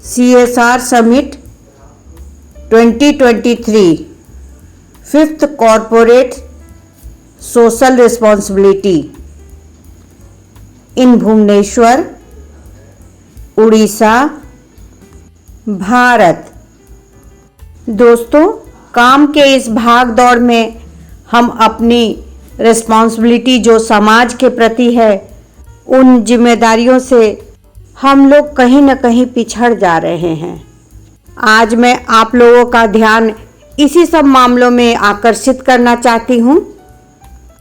CSR Summit 2023 Fifth Corporate Social Responsibility in Bhubaneswar, Orissa, Bharat. दोस्तों, काम के इस भाग दौड़ में हम अपनी रिस्पॉन्सिबिलिटी जो समाज के प्रति है, उन जिम्मेदारियों से हम लोग कहीं न कहीं पिछड़ जा रहे हैं। आज मैं आप लोगों का ध्यान इसी सब मामलों में आकर्षित करना चाहती हूँ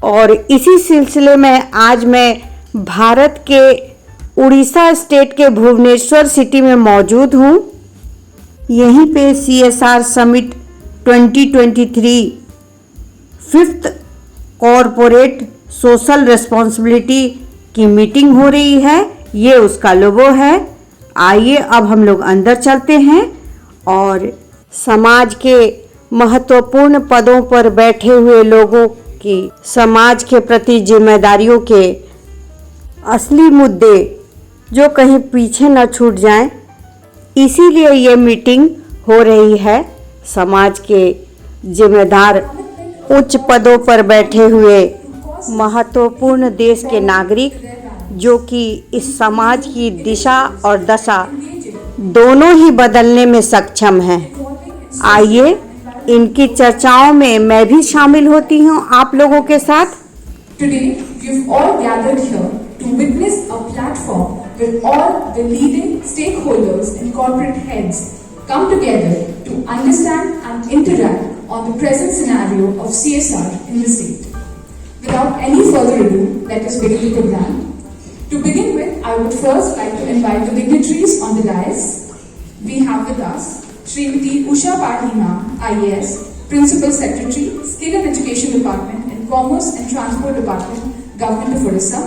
और इसी सिलसिले में आज मैं भारत के उड़ीसा स्टेट के भुवनेश्वर सिटी में मौजूद हूँ। यहीं पे CSR summit 2023 fifth corporate social responsibility की मीटिंग हो रही है। ये उसका लोगो है। आइए अब हम लोग अंदर चलते हैं और समाज के महत्वपूर्ण पदों पर बैठे हुए लोगों की समाज के प्रति जिम्मेदारियों के असली मुद्दे जो कहीं पीछे न छूट जाएं, इसीलिए ये मीटिंग हो रही है। समाज के जिम्मेदार उच्च पदों पर बैठे हुए महत्वपूर्ण देश के नागरिक जो कि इस समाज की दिशा और दशा दोनों ही बदलने में सक्षम हैं। आइए इनकी चर्चाओं में मैं भी शामिल होती हूँ आप लोगों के साथ। Today, you've all gathered here to witness a platform where all the leading stakeholders and corporate heads come together to understand and interact on the present scenario of CSR in the state. Without any further ado, let us begin the program. To begin with, I would first like to invite the dignitaries on the dais. We have with us Srimati Usha Patil Ma'am, IAS, Principal Secretary, Skill and Education Department and Commerce and Transport Department, Government of Odisha.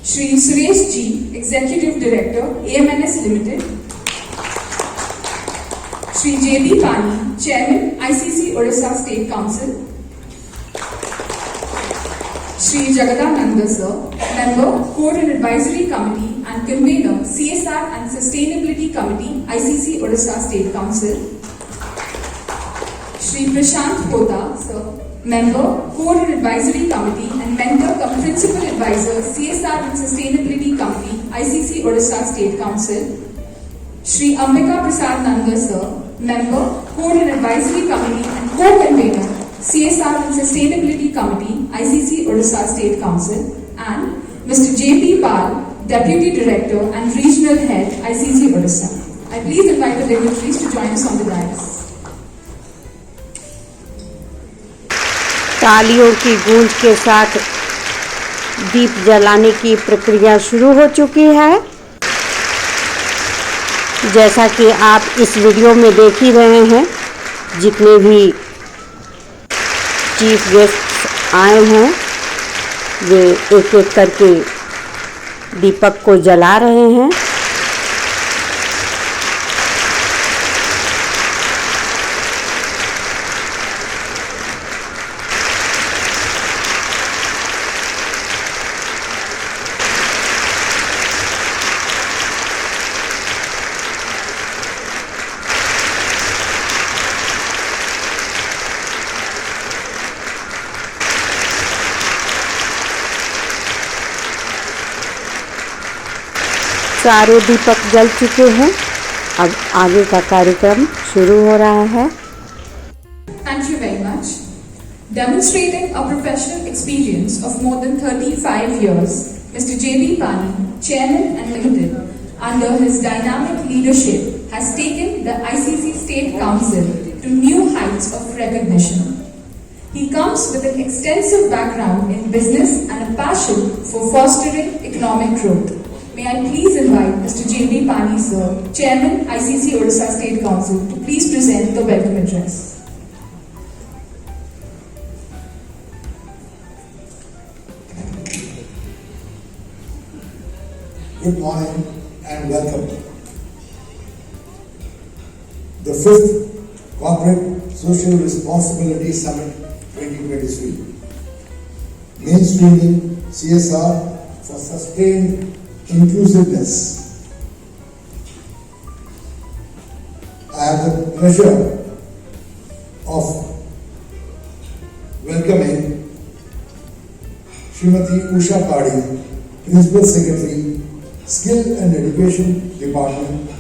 Shri Suresh G, Executive Director, AMNS Limited. Shri J.B. Pani, Chairman, ICC Odisha State Council. Shri Jagadananda Sir, Member, Code and Advisory Committee and Convener, CSR and Sustainability Committee, ICC Odisha State Council. Shri Prashant Pota Sir, Member, Code and Advisory Committee and Mentor cum Principal Advisor, CSR and Sustainability Committee, ICC Odisha State Council. Shri Ambika Prasad Nanda Sir, Member, Code and Advisory Committee and Co-Convener, CSR and Sustainability Committee, ICC Odisha State Council, and Mr. J.P. Pal, Deputy Director and Regional Head, ICC Odisha. I please invite the dignitaries to join us on the dais. तालियों की गूंज के साथ दीप जलाने की प्रक्रिया शुरू हो चुकी है। जैसा कि आप इस वीडियो में देख ही रहे हैं, जितने भी चीफ गेस्ट आए हैं वे एक एक करके दीपक को जला रहे हैं। सारे दीपक जल चुके हैं। अब आगे का कार्यक्रम शुरू हो रहा है। Thank you very much. Demonstrating a professional experience of more than 35 years, Mr. J.B. Pani, Chairman and Limited, under his dynamic leadership, has taken the ICC State Council to new heights of recognition. He comes with an extensive background in business and a passion for fostering economic growth. May I please invite Mr. J.B. Pani Sir, Chairman, ICC Odisha State Council, to please present the welcome address. Good morning and welcome. The 5th Corporate Social Responsibility Summit 2023. Mainstreaming CSR for sustained inclusiveness. I have the pleasure of welcoming Srimati Usha Padi, Principal Secretary, Skill and Education Department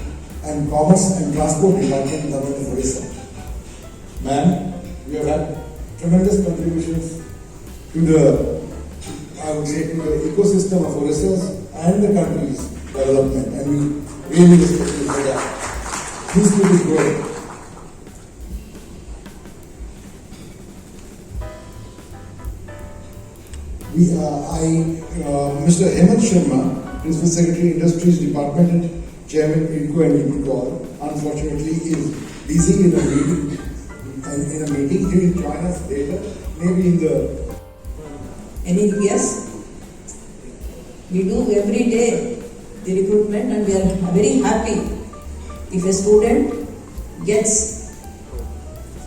and Commerce and Transport Department, Government of Odisha. Ma'am, you have had tremendous contributions to the, I would say, to the ecosystem of Odisha and the country's development, and we really respect you for that. Please keep it going. Mr. Hemant Sharma, Principal Secretary, Industries Department and Chairman, IDCO and IDCO, unfortunately is busy in a meeting. He will join us later, maybe in the... Anything else? We do every day the recruitment, and we are very happy if a student gets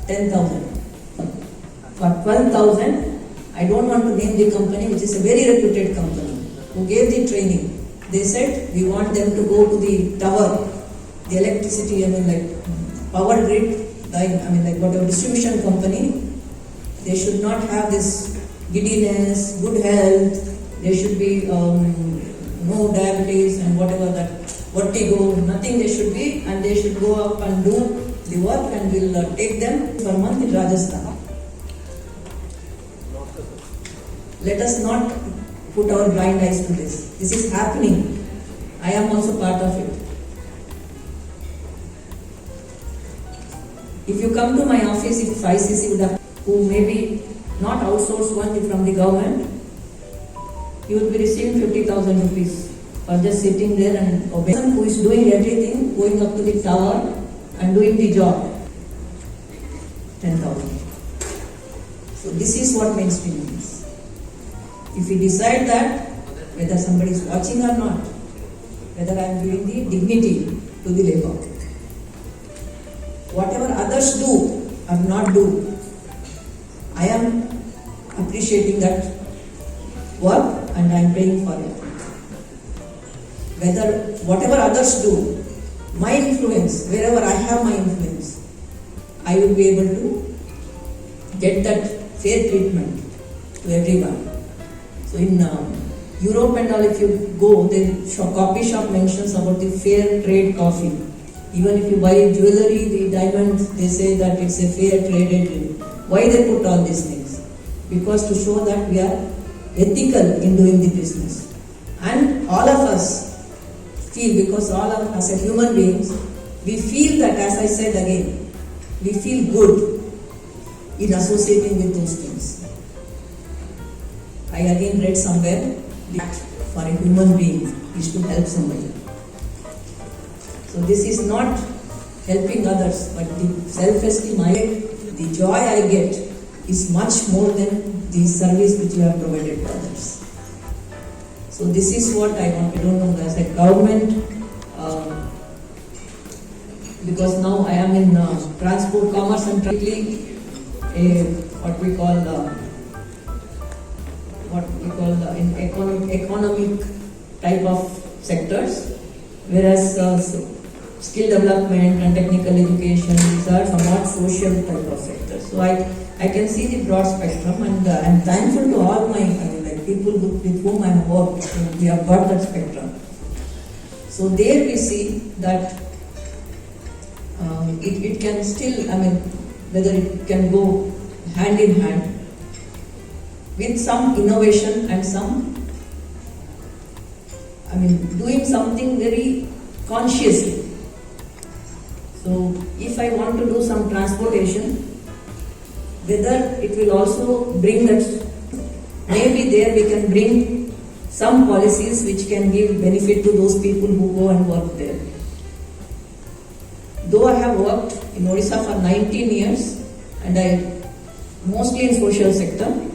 10,000. For 12,000, I don't want to name the company, which is a very reputed company, who gave the training. They said we want them to go to the tower, the electricity, power grid, whatever distribution company. They should not have this giddiness, good health. There should be no diabetes and whatever that vertigo, nothing they should be, and they should go up and do the work, and we'll take them for a month in Rajasthan. Let us not put our blind eyes to this. This is happening. I am also part of it. If you come to my office, if ICC would have, who maybe not outsource one from the government, you will be receiving 50,000 rupees for just sitting there and obeying. Who is doing everything, going up to the tower and doing the job, 10,000. So this is what mainstream means. If we decide that, whether somebody is watching or not, whether I am giving the dignity to the labor. Whatever others do or not do, I am appreciating that work and I am paying for it. Whatever others do, my influence, wherever I have my influence, I will be able to get that fair treatment to everyone. So in Europe and all, if you go, the coffee shop mentions about the fair trade coffee. Even if you buy jewelry, the diamonds, they say that it's a fair traded. Why they put all these things? Because to show that we are ethical in doing the business. And all of us feel, because all of us as human beings, we feel that, as I said again, we feel good in associating with those things. I again read somewhere that for a human being is to help somebody. So this is not helping others, but the self-esteem I get, the joy I get is much more than the service which you have provided to others. So this is what I want. I don't know, as a government, because now I am in transport, commerce and what we call in economic type of sectors, whereas skill development and technical education, these are somewhat social type of sectors. So I can see the broad spectrum, and I'm thankful to all my people with whom I have worked. We have got that spectrum. So there we see that it can still, whether it can go hand in hand with some innovation and some, doing something very consciously. So if I want to do some transportation, whether it will also bring that, maybe there we can bring some policies which can give benefit to those people who go and work there. Though I have worked in Odisha for 19 years, and I mostly in social sector,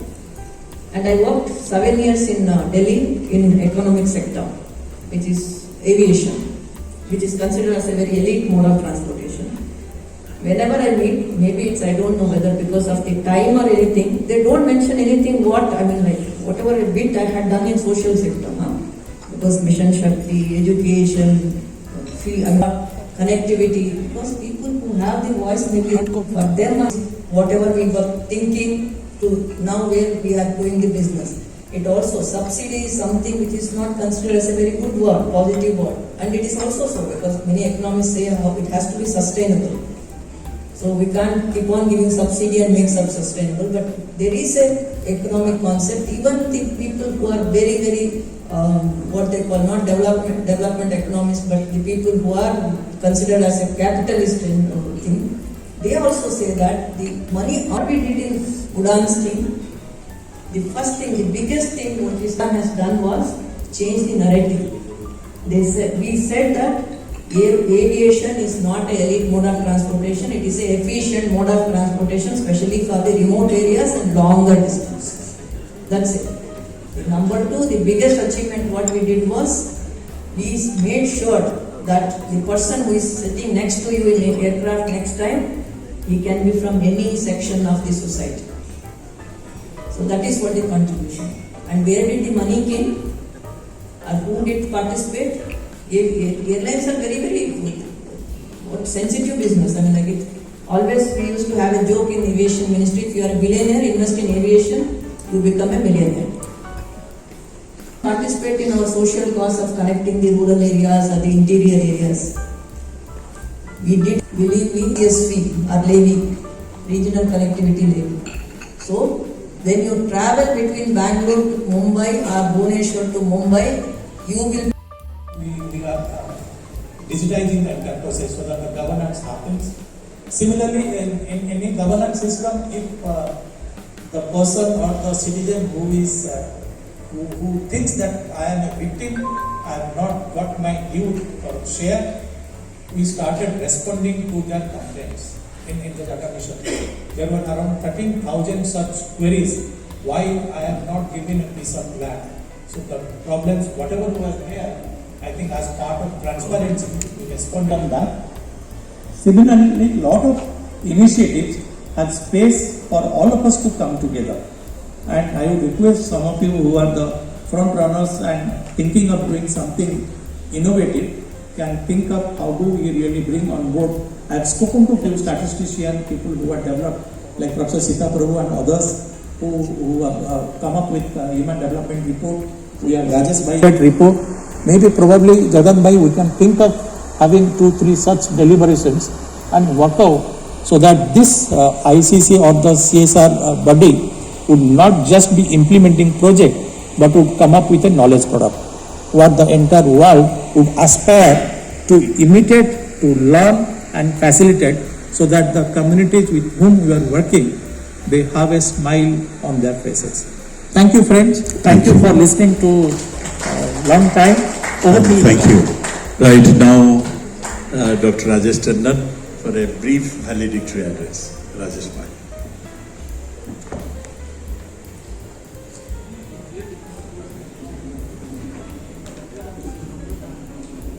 and I worked 7 years in Delhi in economic sector, which is aviation, which is considered as a very elite mode of transportation. Whenever I meet, maybe it's, I don't know whether because of the time or anything, they don't mention anything whatever a bit I had done in social sector. because Mission Shakti, education, free connectivity, because people who have the voice maybe for them whatever we were thinking to now where we are doing the business. It also, subsidy is something which is not considered as a very good word, positive word. And it is also so because many economists say how it has to be sustainable. So we can't keep on giving subsidy and make self-sustainable, but there is a economic concept. Even the people who are very, very, what they call not development economists, but the people who are considered as a capitalist thing, they also say that the money what we did in Udan scheme, the first thing, the biggest thing what Islam has done was change the narrative. We said that aviation is not an elite mode of transportation, it is an efficient mode of transportation, especially for the remote areas and longer distances. That's it. Number two, the biggest achievement what we did was we made sure that the person who is sitting next to you in an aircraft next time, he can be from any section of the society. So that is what the contribution. And where did the money came? And who did participate? Airlines are very, very sensitive business. I mean, like it. Always we used to have a joke in the aviation ministry: if you are a billionaire, invest in aviation, you become a millionaire. Participate in our social cause of connecting the rural areas or the interior areas. We did, believe me, ESV or levy, regional connectivity levy. So when you travel between Bangalore to Mumbai or Bhubaneswar to Mumbai, you will. We are digitizing the entire process so that the governance happens. Similarly, in any governance system, if the person or the citizen who is who thinks that I am a victim, I have not got my due or share, we started responding to their complaints in the Data Mission. There were around 13,000 such queries. Why I am not given a piece of land? So the problems, whatever was there, I think as part of transparency, we respond on that. Similarly, a lot of initiatives have space for all of us to come together. And I would request some of you who are the front runners and thinking of doing something innovative, can think of how do we really bring on board. I have spoken to few statisticians, people who have developed, like Professor Sita Prabhu and others, who have come up with human development report. We have Rajesh Bhai that report. Maybe probably Jagan Bhai, we can think of having 2-3 such deliberations and work out so that this ICC or the CSR body would not just be implementing project but would come up with a knowledge product what the entire world would aspire to imitate, to learn and facilitate so that the communities with whom we are working, they have a smile on their faces. Thank you, friends. Thank you for listening to long time. Thank you. Right now, Dr. Rajesh Tandon for a brief valedictory address. Rajesh Bhai.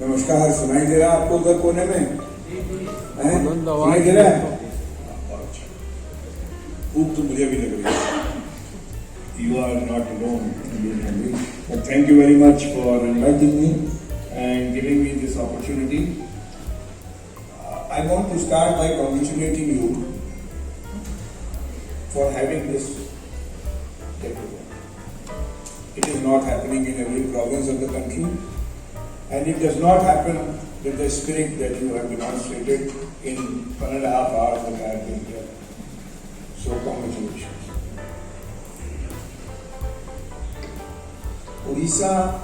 नमस्कार, सुनाई दे रहा है आपको उधर कोने में? सुनाई दे रहा है? भूख तो मुझे भी लग रही है. You are not alone in being hungry. But thank you very much for inviting me and giving me this opportunity. I want to start by congratulating you for having this get-together. It is not happening in every province of the country. And it does not happen with the spirit that you have demonstrated in 1.5 hours that I have been here. So congratulations. Odisha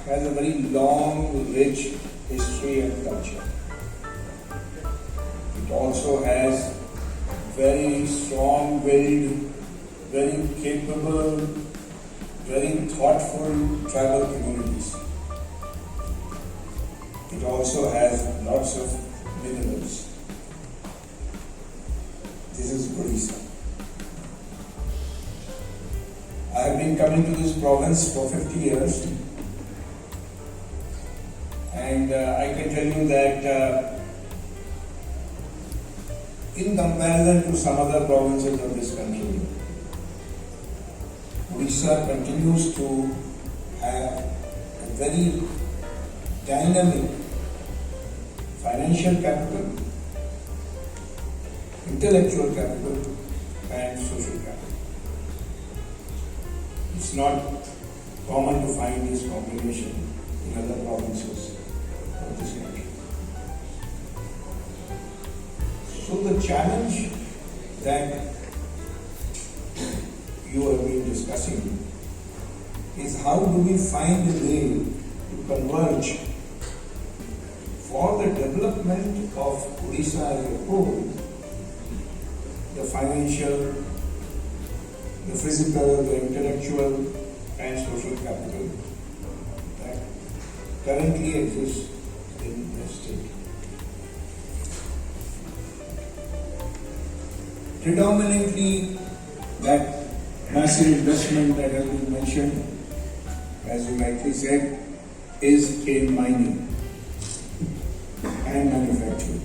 has a very long, rich history and culture. It also has very strong-willed, very capable, very thoughtful tribal communities. It also has lots of minerals. This is Odisha. I have been coming to this province for 50 years, and I can tell you that in comparison to some other provinces of this country, Odisha continues to have a very dynamic financial capital, intellectual capital, and social capital. It's not common to find this combination in other provinces of this country. So the challenge that you have been discussing is how do we find a way to converge for the development of Odisha as a whole, the financial, the physical, the intellectual and social capital that currently exists in the state. Predominantly, that massive investment that has been mentioned, as you rightly said, is in mining and manufacturing.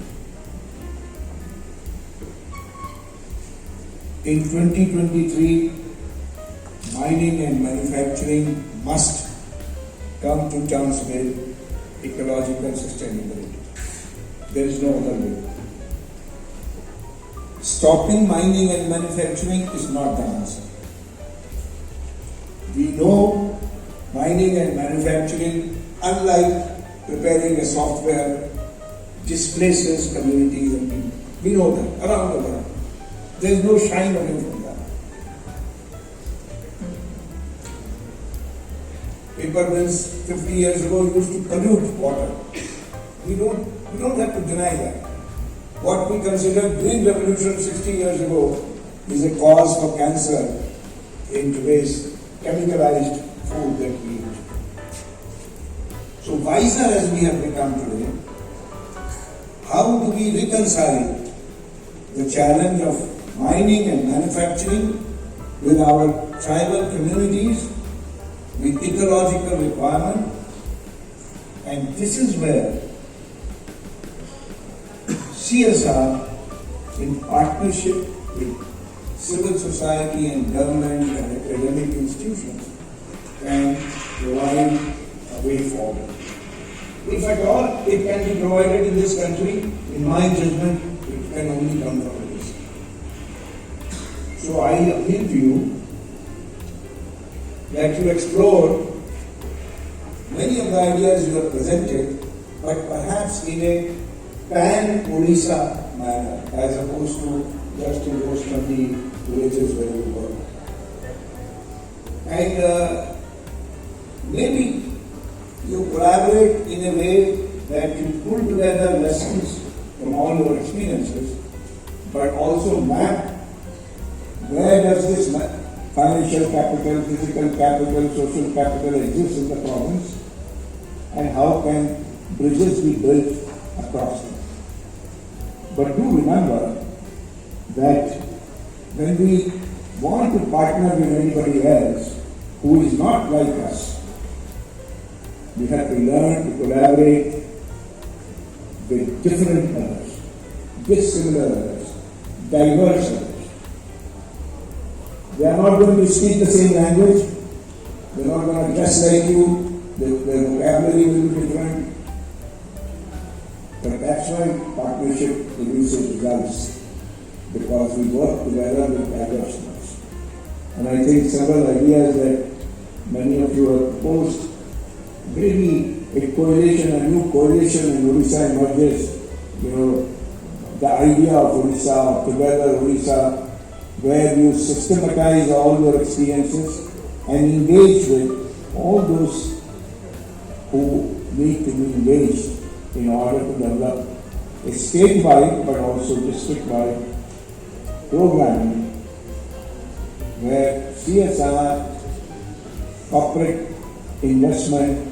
In 2023, mining and manufacturing must come to terms with ecological sustainability. There is no other way. Stopping mining and manufacturing is not the answer. We know mining and manufacturing, unlike preparing a software, displaces communities and people. We know that around the world. There is no shine away from that. Paper mills 50 years ago used to pollute water. We don't have to deny that. What we consider green revolution 60 years ago is a cause for cancer in today's chemicalized food that we eat. So wiser as we have become today, how do we reconcile the challenge of mining and manufacturing with our tribal communities, with ecological requirement? And this is where CSR, in partnership with civil society and government and academic institutions, can provide a way forward. If at all it can be provided in this country, in my judgment, it can only come from this. So I appeal to you that you explore many of the ideas you have presented, but perhaps in a pan-Odisha manner, as opposed to just to those 20 villages where you work. And maybe you collaborate in a way that you pull together lessons from all your experiences, but also map where does this financial capital, physical capital, social capital exist in the province, and how can bridges be built across them. But do remember that when we want to partner with anybody else who is not like us, we have to learn to collaborate with different others, dissimilar others, diverse others. They are not going to speak the same language, they are not going to dress like you, their vocabulary will be different. But that's why partnership produces results, because we work together with diverseness. And I think several ideas that many of you have proposed, maybe a coalition, a new coalition in Odisha emerges, the idea of Odisha, together Odisha, where you systematize all your experiences and engage with all those who need to be engaged in order to develop a state-wide but also district-wide programming where CSR, corporate investment,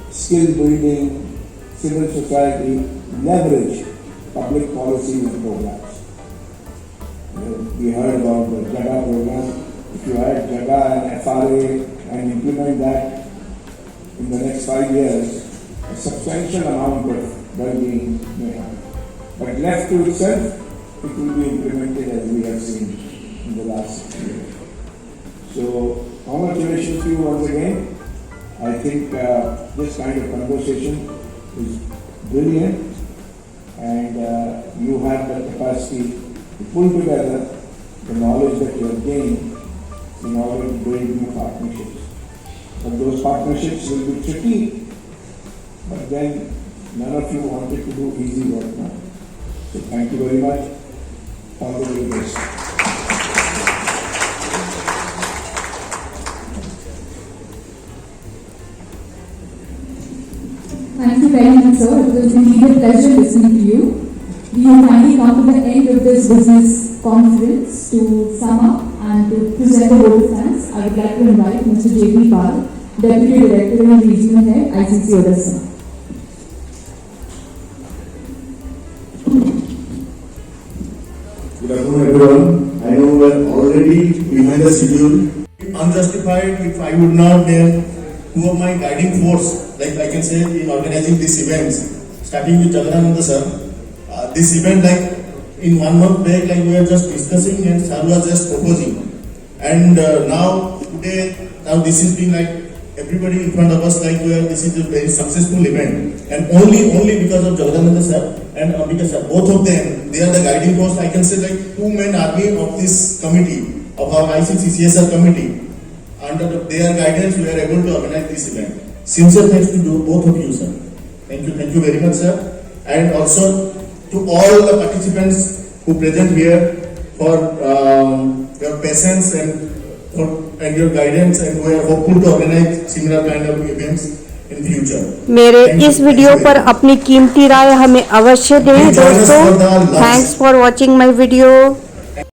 skill building, civil society leverage public policies and programs. We heard about the JAGA program. If you add JAGA and FRA and implement that in the next 5 years, a substantial amount of well-being may happen. But left to itself, it will be implemented as we have seen in the last 6 years. So, congratulations to you once again. I think this kind of conversation is brilliant, and you have the capacity to pull together the knowledge that you have gained in order to build new partnerships. But those partnerships will be tricky, but then none of you wanted to do easy work now. So thank you very much. All the very best. Thank you very much, sir. It was indeed a pleasure listening to you. We have finally come to the end of this business conference. To sum up and to present the vote of thanks, I would like to invite Mr. J.P. Pal, Deputy Director and Regional Head, ICC Odisha. Good afternoon, everyone. I know we are already behind the schedule. Unjustified if I would not name two of my guiding force, like I can say, in organizing these events, starting with Jagadananda sir. This event, like in 1 month back, like we were just discussing and sir was just proposing. And now today, now this has been like everybody in front of us, like this is a very successful event, and only because of Jagadananda sir and Ambika sir, both of them, they are the guiding force. I can say like two main army of this committee, of our ICC CSR committee. Under their guidance, we are able to organize this event. Sincere thanks to both of you, sir. Thank you very much, sir. And also to all the participants who present here for your patience and your guidance, and we are hopeful to organize similar kind of events in future. मेरे Thank इस you. Video Thank you पर very much. अपनी कीमती राय हमें अवश्य दें Please join us दोस्तों। for the last- thanks for watching my video.